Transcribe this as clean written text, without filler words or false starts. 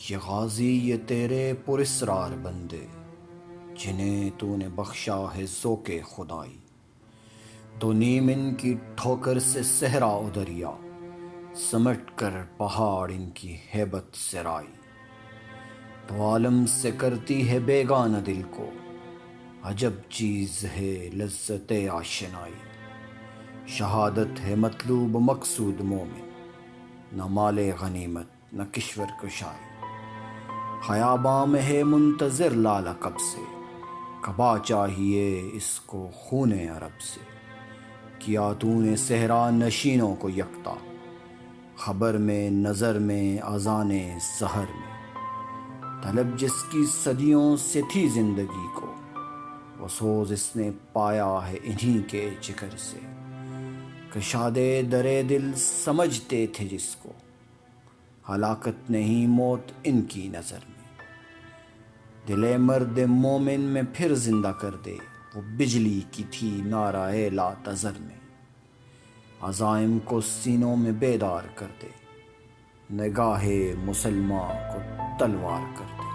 یہ غازی یہ تیرے پراسرار بندے، جنہیں تو نے بخشا ہے ذوق خدائی۔ تو نیم ان کی ٹھوکر سے صحرا و دریا، سمٹ کر پہاڑ ان کی ہیبت سے رائی۔ تو عالم سے کرتی ہے بیگانہ دل کو، عجب چیز ہے لذت آشنائی۔ شہادت ہے مطلوب مقصود مومن، نہ مال غنیمت نہ کشور کشائی۔ خیاباں میں ہے منتظر لالہ کب سے، کبا چاہیے اس کو خون عرب سے۔ کیا تو نے صحرا نشینوں کو یکتا، خبر میں نظر میں اذان سحر میں۔ طلب جس کی صدیوں سے تھی زندگی کو، وہ سوز اس نے پایا ہے انہی کے جگر سے۔ کشادے در دل سمجھتے تھے جس کو، ہلاکت نہیں موت ان کی نظر میں۔ دل مرد مومن میں پھر زندہ کر دے، وہ بجلی کی تھی نعرہ لا تذر میں۔ عزائم کو سینوں میں بیدار کر دے، نگاہ مسلماں کو تلوار کر دے۔